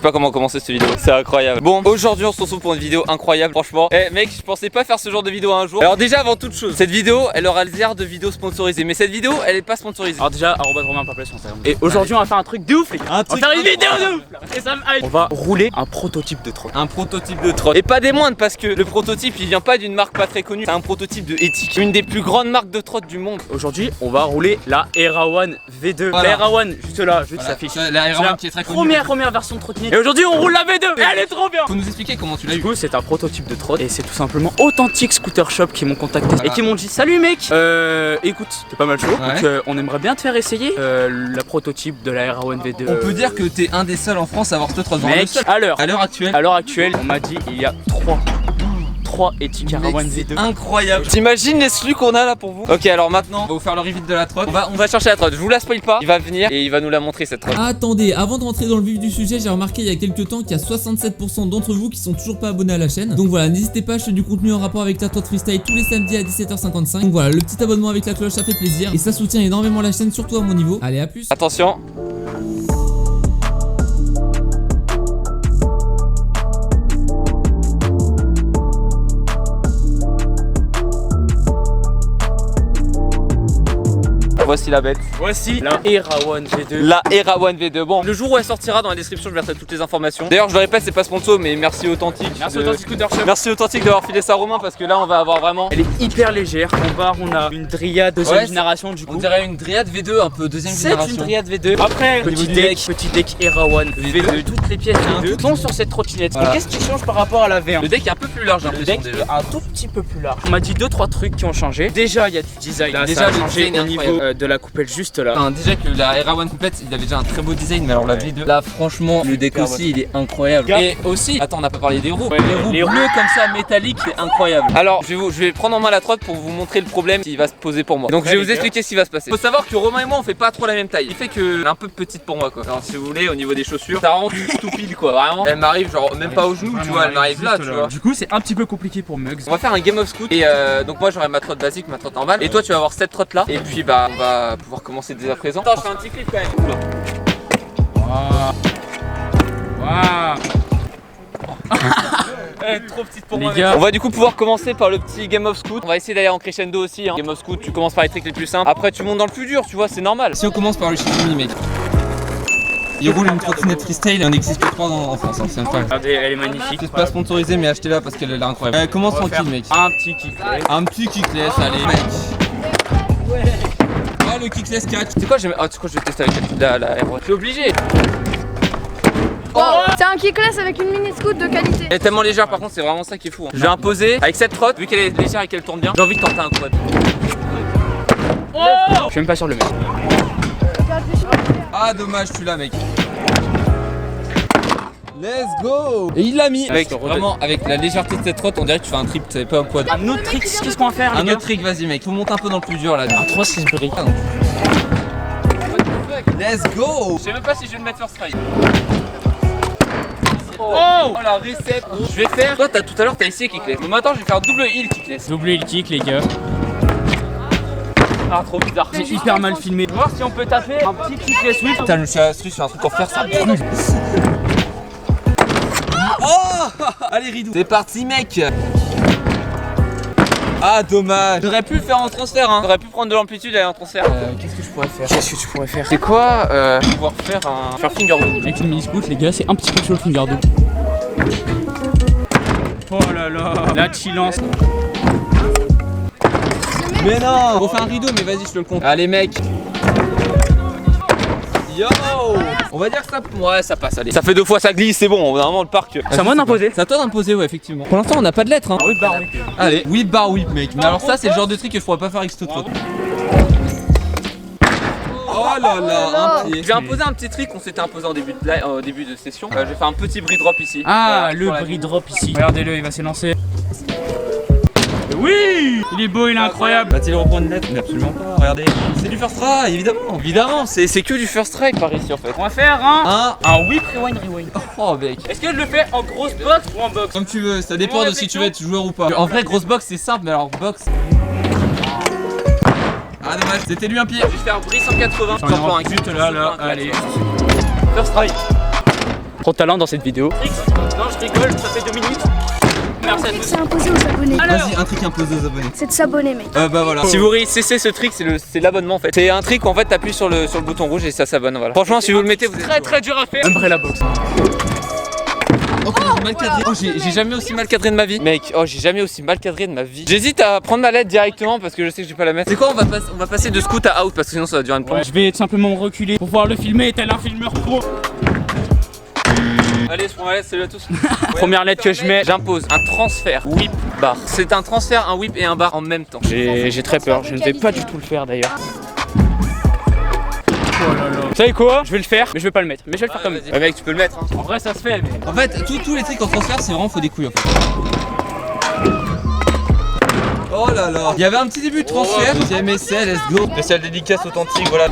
pas comment commencer cette vidéo, c'est incroyable. Bon, aujourd'hui on se retrouve pour une vidéo incroyable, franchement. Eh mec, je pensais pas faire ce genre de vidéo un jour. Alors déjà, avant toute chose, cette vidéo, elle aura l'air de vidéo sponsorisée, mais cette vidéo, elle est pas sponsorisée. Alors déjà, Romain Paplet sur Instagram. Et aujourd'hui, on va faire un truc de ouf, les gars. On va faire une vidéo de ouf. Et ça me hype. On va rouler un prototype de trotte. Un prototype de trotte. Et pas des moindres, parce que le prototype, il vient pas d'une marque pas très connue. C'est un prototype de Ethic, une des plus grandes marques de trotte du monde. Aujourd'hui, on va rouler la Era One V2. Voilà. La Era One, juste là, juste Voilà. s'affiche. La Era One qui est très connue. Première version de trottinette. Et aujourd'hui, on roule la V2. Et elle est trop bien. Faut nous expliquer comment tu l'as Du eu. coup, c'est un prototype de trotte et c'est tout simplement Authentic Scooter Shop qui m'ont contacté et qui m'ont dit salut mec, écoute, t'es pas mal chaud, Ouais. donc on aimerait bien te faire essayer la prototype de la Era One V2. On peut dire que t'es un des seuls en France à avoir cette trotte. Mec, à l'heure actuelle, on m'a dit il y a 3 Ethic Era One V2. Incroyable. T'imagines les slus qu'on a là pour vous? Ok, alors maintenant, on va vous faire le reveal de la trotte. On va chercher la trotte. Je vous la spoil pas. Il va venir et il va nous la montrer cette trotte. Attendez, avant de rentrer dans le vif du sujet, j'ai remarqué il y a quelques temps qu'il y a 67% d'entre vous qui sont toujours pas abonnés à la chaîne. Donc voilà, n'hésitez pas, je fais du contenu en rapport avec la trotte freestyle tous les samedis à 17h55. Donc voilà, le petit abonnement avec la cloche, ça fait plaisir et ça soutient énormément la chaîne, surtout à mon niveau. Allez, à plus. Attention. Voici la bête. Voici la Era One V2. La Era One V2. Bon, le jour où elle sortira, dans la description, je mettrai toutes les informations. D'ailleurs, je le répète, c'est pas sponsor, mais merci Authentic. Merci Authentic Scooter Shop. Merci Authentic d'avoir filé ça à Romain parce que là, on va avoir vraiment. Elle est hyper légère. En bas, on a une Dryad deuxième génération du coup. On dirait une Dryad V2, un peu deuxième génération. C'est une Dryad V2. Après, petit deck Era One V2. Toutes les pièces V2 sont sur cette trottinette. Voilà. Et qu'est-ce qui change par rapport à la V1? Le deck est un peu plus large, j'ai Le l'impression deck déjà. est un tout petit peu plus large. On m'a dit 2-3 trucs qui ont changé. Déjà, il y a du design. Là, Déjà, ça a le changé design est au niveau incroyable. de la coupelle juste là. Enfin, déjà que la Era One complète, il avait déjà un très beau design, mais alors la V2, là franchement, le deck aussi, il est incroyable. Et aussi, attends, on n'a pas parlé des roues. Ouais, les roues bleues comme ça, métalliques, c'est incroyable. Alors, je vais prendre en main la trotte pour vous montrer le problème qui va se poser pour moi. Donc, je vais vous expliquer ce qui va se passer. Faut savoir que Romain et moi, on fait pas trop la même taille. Il fait que elle est un peu petite pour moi, quoi. Alors, si vous voulez, au niveau des chaussures, ça rend tout pile, quoi. Vraiment, elle m'arrive genre même pas au genou, tu vois, elle m'arrive là, tu vois. Du coup, c'est un petit peu compliqué pour Mugs. On va faire un game of scoot et donc moi j'aurai ma trotte basique, ma trotte normale et toi tu vas avoir cette trotte là et puis bah on va pouvoir commencer dès à présent. Attends, je fais un petit clip quand même. Oula. Trop petite pour moi. On va du coup pouvoir commencer par le petit game of scoot. On va essayer d'aller en crescendo aussi. Game of scoot, tu commences par les tricks les plus simples. Après tu montes dans le plus dur, tu vois, c'est normal. Si on commence par le Shizumi mec. Il roule une trottinette freestyle et on existe que 3 en France, hein, c'est incroyable. Regardez, elle est magnifique. C'est pas sponsorisé mais achetez-la parce qu'elle est incroyable. Commence tranquille mec. Un petit kickless. Un petit kickless, allez mec. Ah le kickless catch. C'est quoi, je vais tester avec la R1. Je suis obligé. Oh, c'est un kickless avec une mini scoot de qualité. Elle est tellement légère par contre, c'est vraiment ça qui est fou. Hein. Je vais imposer avec cette trotte, vu qu'elle est légère et qu'elle tourne bien. J'ai envie de tenter un quad. Oh, je suis même pas sûr de le mettre. Ah dommage, tu l'as mec. Let's go. Et il l'a mis. Avec, vraiment avec la légèreté de cette trotte, on dirait que tu fais un trip, tu savais pas un quad. Un autre trick, qu'est-ce qu'on va faire? Un autre trick, vas-y mec. Faut monter un peu dans le plus dur là. Un 3 Slisbury. Let's go. Je sais même pas si je vais le mettre first try. Oh, la recette. Je vais faire. Toi tout à l'heure t'as essayé kickless. Mais maintenant je vais faire double heel kickless. Double heel kick les gars. Ah trop bizarre. C'est hyper mal filmé. On va voir si on peut taper un petit kickless whip. Putain, je me suis astuce sur un truc en fer, ça brûle. Oh. Allez Ridou. C'est parti mec. Ah dommage. J'aurais pu le faire en transfert hein. J'aurais pu prendre de l'amplitude et aller en transfert. Qu'est-ce que je pourrais faire? Qu'est-ce que tu pourrais faire? C'est quoi pouvoir faire un finger double. Avec une mini scoot les gars, c'est un petit peu chaud le finger double. Oh là là, la chillance. Mais non. On fait un rideau mais vas-y je te le compte. Allez mec. Yo. On va dire que ça. Ouais ça passe, allez. Ça fait 2 fois ça glisse, c'est bon, vraiment le parc. C'est à moi d'imposer. C'est à toi d'imposer ouais effectivement. Pour l'instant on n'a pas de lettres hein. Whip bar whip. Allez, whip bar whip mec. Mais alors ça c'est le genre de truc que je pourrais pas faire avec cette trotte. Oh là là, un pied. Je vais imposer un petit trick qu'on s'était imposé en début de session. Je vais faire un petit bris drop ici. Ah, Voilà, le sur la bris ligne. drop ici. Regardez-le, il va s'élancer. Oui, il est beau, il est incroyable. Va-t-il reprendre une lettre? Mais absolument pas, regardez. C'est du first try, évidemment. Évidemment, c'est que du first try par ici en fait. On va faire un whip rewind rewind. Oh mec. Est-ce que je le fais en grosse box ou en box? Comme tu veux, ça dépend de si tu veux être joueur ou pas. En vrai, grosse box c'est simple, mais alors box. Ah dommage, c'était lui un pied. Je vais faire un bris 180. J'en ai un but là, allez. First try. Trop de talent dans cette vidéo. Non, je rigole, ça fait 2 minutes. Merci à tous. C'est imposé aux abonnés. Vas-y, un truc imposé aux abonnés. C'est de s'abonner, mec. Bah voilà. Si vous réussissez ce trick, c'est l'abonnement en fait. C'est un trick où en fait t'appuies sur le bouton rouge et ça s'abonne. Voilà. Franchement, si vous le mettez, vous êtes Très dur à faire. Umbrella box. Oh, j'ai mal cadré. Oh, j'ai jamais aussi mal cadré de ma vie. Mec, oh, j'ai jamais aussi mal cadré de ma vie. J'hésite à prendre ma lettre directement parce que je sais que je vais pas la mettre. C'est quoi, on va passer de scout à out parce que sinon ça va durer une plombe. Je vais tout simplement reculer pour pouvoir le filmer tel un filmeur pro. Allez, je prends ma lettre, salut à tous. Première lettre que je mets, J'impose un transfert whip bar. C'est un transfert, un whip et un bar en même temps. j'ai très peur, je ne vais pas du tout le faire d'ailleurs. Oh là là. Vous savez quoi? Je vais le faire, mais je vais pas le mettre. Mais je vais le faire quand même. Ouais, mec, tu peux le mettre. Hein. En vrai, ça se fait, mais. En fait, tous les tricks en transfert, c'est vraiment faut des couilles en fait. Oh là là. Il y avait un petit début de transfert. Deuxième essai, let's go. Spécial dédicace authentique, voilà.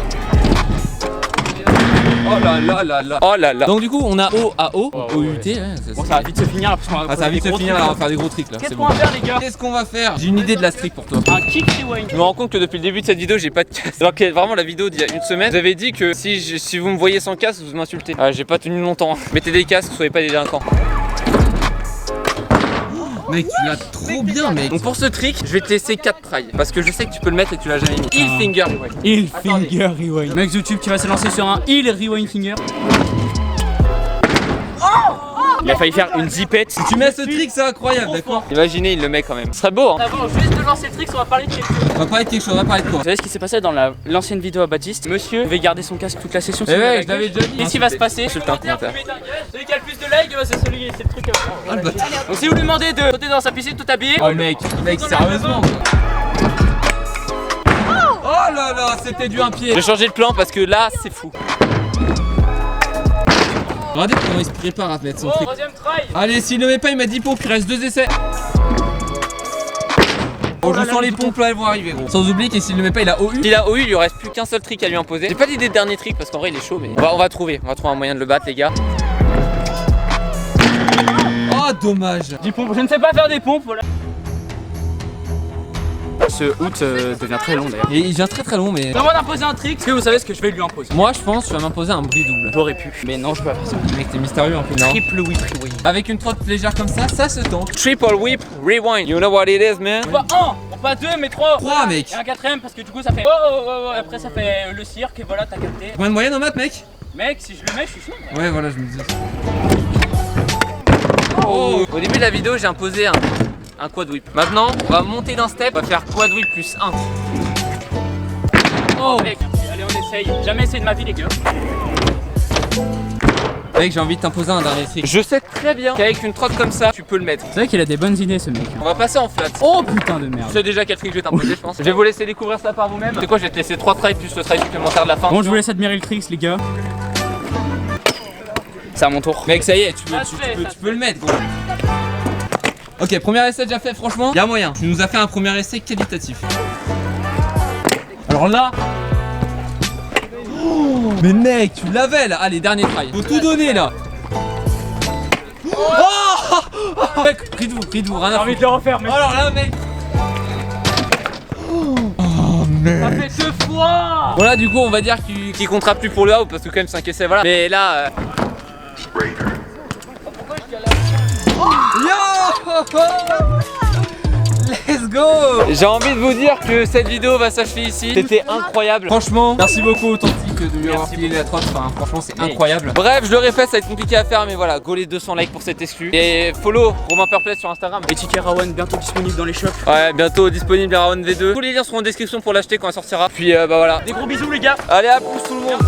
Oh là là là là. Oh là là. Donc du coup, on a O à O, Oh, OUT. ouais. Bon, ça va vite se finir parce qu'on va. Ah, ça va vite se finir, là, on va faire des gros tricks là. Qu'est-ce C'est qu'on bon. va faire, les gars? Qu'est-ce qu'on va faire? J'ai une idée de la streak pour toi. Un kick rewind. Je me rends compte que depuis le début de cette vidéo, j'ai pas de casque. Alors que vraiment la vidéo d'il y a une semaine, vous avez dit que si vous me voyez sans casque, vous m'insultez. Ah, j'ai pas tenu longtemps. Hein. Mettez des casques, soyez pas des délinquants. Mec, tu l'as trop bien, mec. Donc pour ce trick, je vais te laisser 4 tries parce que je sais que tu peux le mettre et tu l'as jamais mis. Heel finger rewind. Heel finger rewind. Mec, YouTube qui va se lancer sur un heel rewind finger. Il a failli faire une zipette. Si tu mets ce trick, c'est incroyable, d'accord? Imaginez, il le met quand même. Ce serait beau, hein. Avant juste de lancer le trick, on va parler de quelque chose. On va parler de quelque chose, on va parler de quoi? Vous savez ce qui s'est passé dans l'ancienne vidéo à Baptiste? Monsieur devait garder son casque toute la session. Eh ouais, je l'avais déjà dit. Qu'est-ce qui va se passer? Insultez un commentaire. Celui qui a le plus de likes, c'est le truc. Ah, le bâtard. Donc si vous lui demandez de sauter dans sa piscine tout habillé. Oh mec, sérieusement. Oh là là, c'était du un pied. J'ai changé de plan parce que là, c'est fou. Regardez comment il se prépare à mettre son trick. Troisième try. Allez, s'il ne met pas, il m'a 10 pompes, il reste 2 essais. Oh, je sens les pompes là, elles vont arriver gros. Sans oublier que s'il ne met pas, il a OU. S'il a OU, il lui reste plus qu'un seul trick à lui imposer. J'ai pas d'idée de dernier trick parce qu'en vrai, il est chaud, mais on va trouver un moyen de le battre, les gars. Oh, dommage. 10 pompes. Je ne sais pas faire des pompes, voilà. Ce août devient très long d'ailleurs. Et il vient très long, mais. C'est à moi d'imposer un trick. Est-ce que vous savez ce que je vais lui imposer? Moi, je pense que tu vas m'imposer un bris double. J'aurais pu, mais non, je vais pas faire ça. Mec, t'es mystérieux un peu, non? Triple whip rewind. Avec une trotte légère comme ça se tente. Triple whip rewind. You know what it is, man? Pas un, pas deux, mais trois. 3, mec. Et un quatrième parce que du coup ça fait. Oh, après ça fait le cirque et voilà, t'as capté. Combien de moyenne en maths, mec? Mec, si je le mets, je suis chaud. Ouais, voilà, je me disais. Oh. Au début de la vidéo, j'ai imposé un quad whip. Maintenant, on va monter d'un step, on va faire quad whip plus 1. Oh, mec, allez, on essaye. Jamais essayé de ma vie, les gars. Mec, j'ai envie de t'imposer un dernier trick. Je sais très bien qu'avec une trotte comme ça, tu peux le mettre. C'est vrai qu'il a des bonnes idées, ce mec. On va passer en flat. Oh putain de merde. Tu sais déjà quel trick je vais t'imposer, je pense. Je vais vous laisser découvrir ça par vous-même. C'est quoi, je vais te laisser 3 tries plus le try supplémentaire de la fin. Bon, je vous laisse admirer le trick, les gars. C'est à mon tour. Mec, ça y est, tu peux le mettre, gros. Ok, premier essai déjà fait, franchement, y'a moyen. Tu nous as fait un premier essai qualitatif. Alors là. Oh, mais mec, tu l'avais là. Allez, dernier try. Faut tout donner là. Oh, mec, ridou, rien J'ai à envie foutre. de le refaire, mais. Alors là, mec. Oh, mec. Ça fait 2 fois. Voilà, du coup, on va dire qu'il comptera plus pour le out parce que quand même 5 essais, voilà. Mais là. Yo! Let's go! J'ai envie de vous dire que cette vidéo va s'achever ici. C'était incroyable. Franchement, merci beaucoup Authentique de lui avoir filé la trotte. Enfin, franchement, c'est incroyable. Bref, je le répète, ça va être compliqué à faire, mais voilà, go les 200 likes pour cette exclu. Et follow Romain Perplex sur Instagram. Et Ticket Rawan bientôt disponible dans les shops. Ouais, bientôt disponible la Raon V2. Tous les liens seront en description pour l'acheter quand elle sortira. Puis bah voilà. Des gros bisous, les gars. Allez, à plus tout le monde.